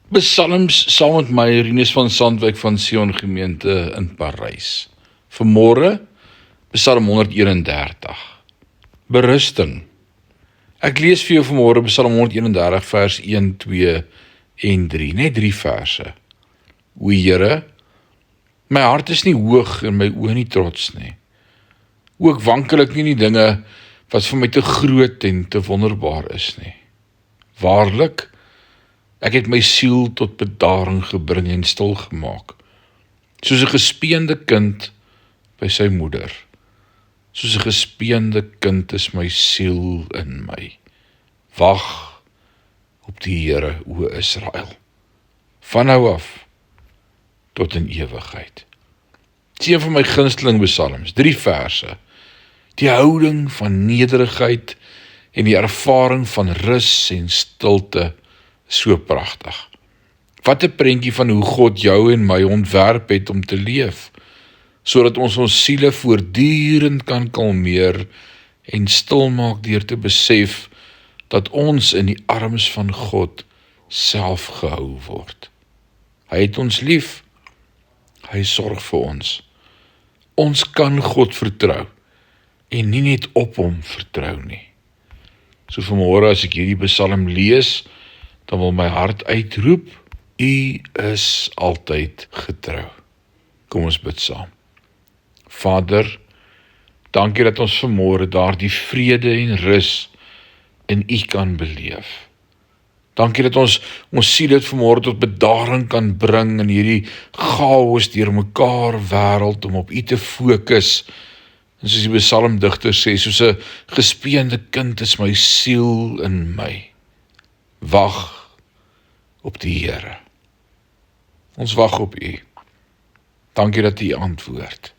Psalms saam met my, Rinus van Sandwyk van Sion Gemeente in Parys. Vanmôre, Psalm 131. Berusting. Ek lees vir jou vanmôre Psalm 131 vers 1, 2 en 3, net 3 verse. O Here, my hart is nie hoog en my oë nie trots nie. Ook wankel ek nie in die dinge wat vir my te groot en te wonderbaar is nie. Waarlik, ek het my siel tot bedaring gebring en stil gemaak, soos 'n gespeende kind by sy moeder. Soos 'n gespeende kind is my siel in my. Wag op die Here, o Israel, van nou af tot in ewigheid. Dit is een van my gunsteling psalms, 3 verse. Die houding van nederigheid en die ervaring van rus en stilte, so pragtig. Wat 'n prentjie van hoe God jou en my ontwerp het om te leef, sodat ons siele voortdurend kan kalmeer en stil maak deur te besef dat ons in die arms van God self gehou word. Hy het ons lief, hy sorg vir ons. Ons kan God vertrou en nie net op hom vertrou nie. So vanmôre as ek hierdie psalm lees, dan wil my hart uitroep, U is altyd getrou. Kom ons bid saam. Vader, dankie dat ons vanmôre daardie vrede en rus in U kan beleef. Dankie dat ons siel vanmôre tot bedaring kan bring in hierdie chaos deur mekaar wêreld om op U te fokus. En soos die psalmdigter sê, soos 'n gespeende kind is my siel in my. Wag op die Here. Ons wag op U. Dankie dat U antwoord.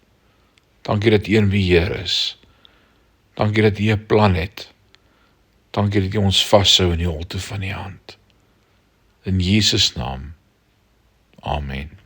Dankie dat U in beheer is. Dankie dat U 'n plan het. Dankie dat U ons vashou in die holte van U hand. In Jesus naam. Amen.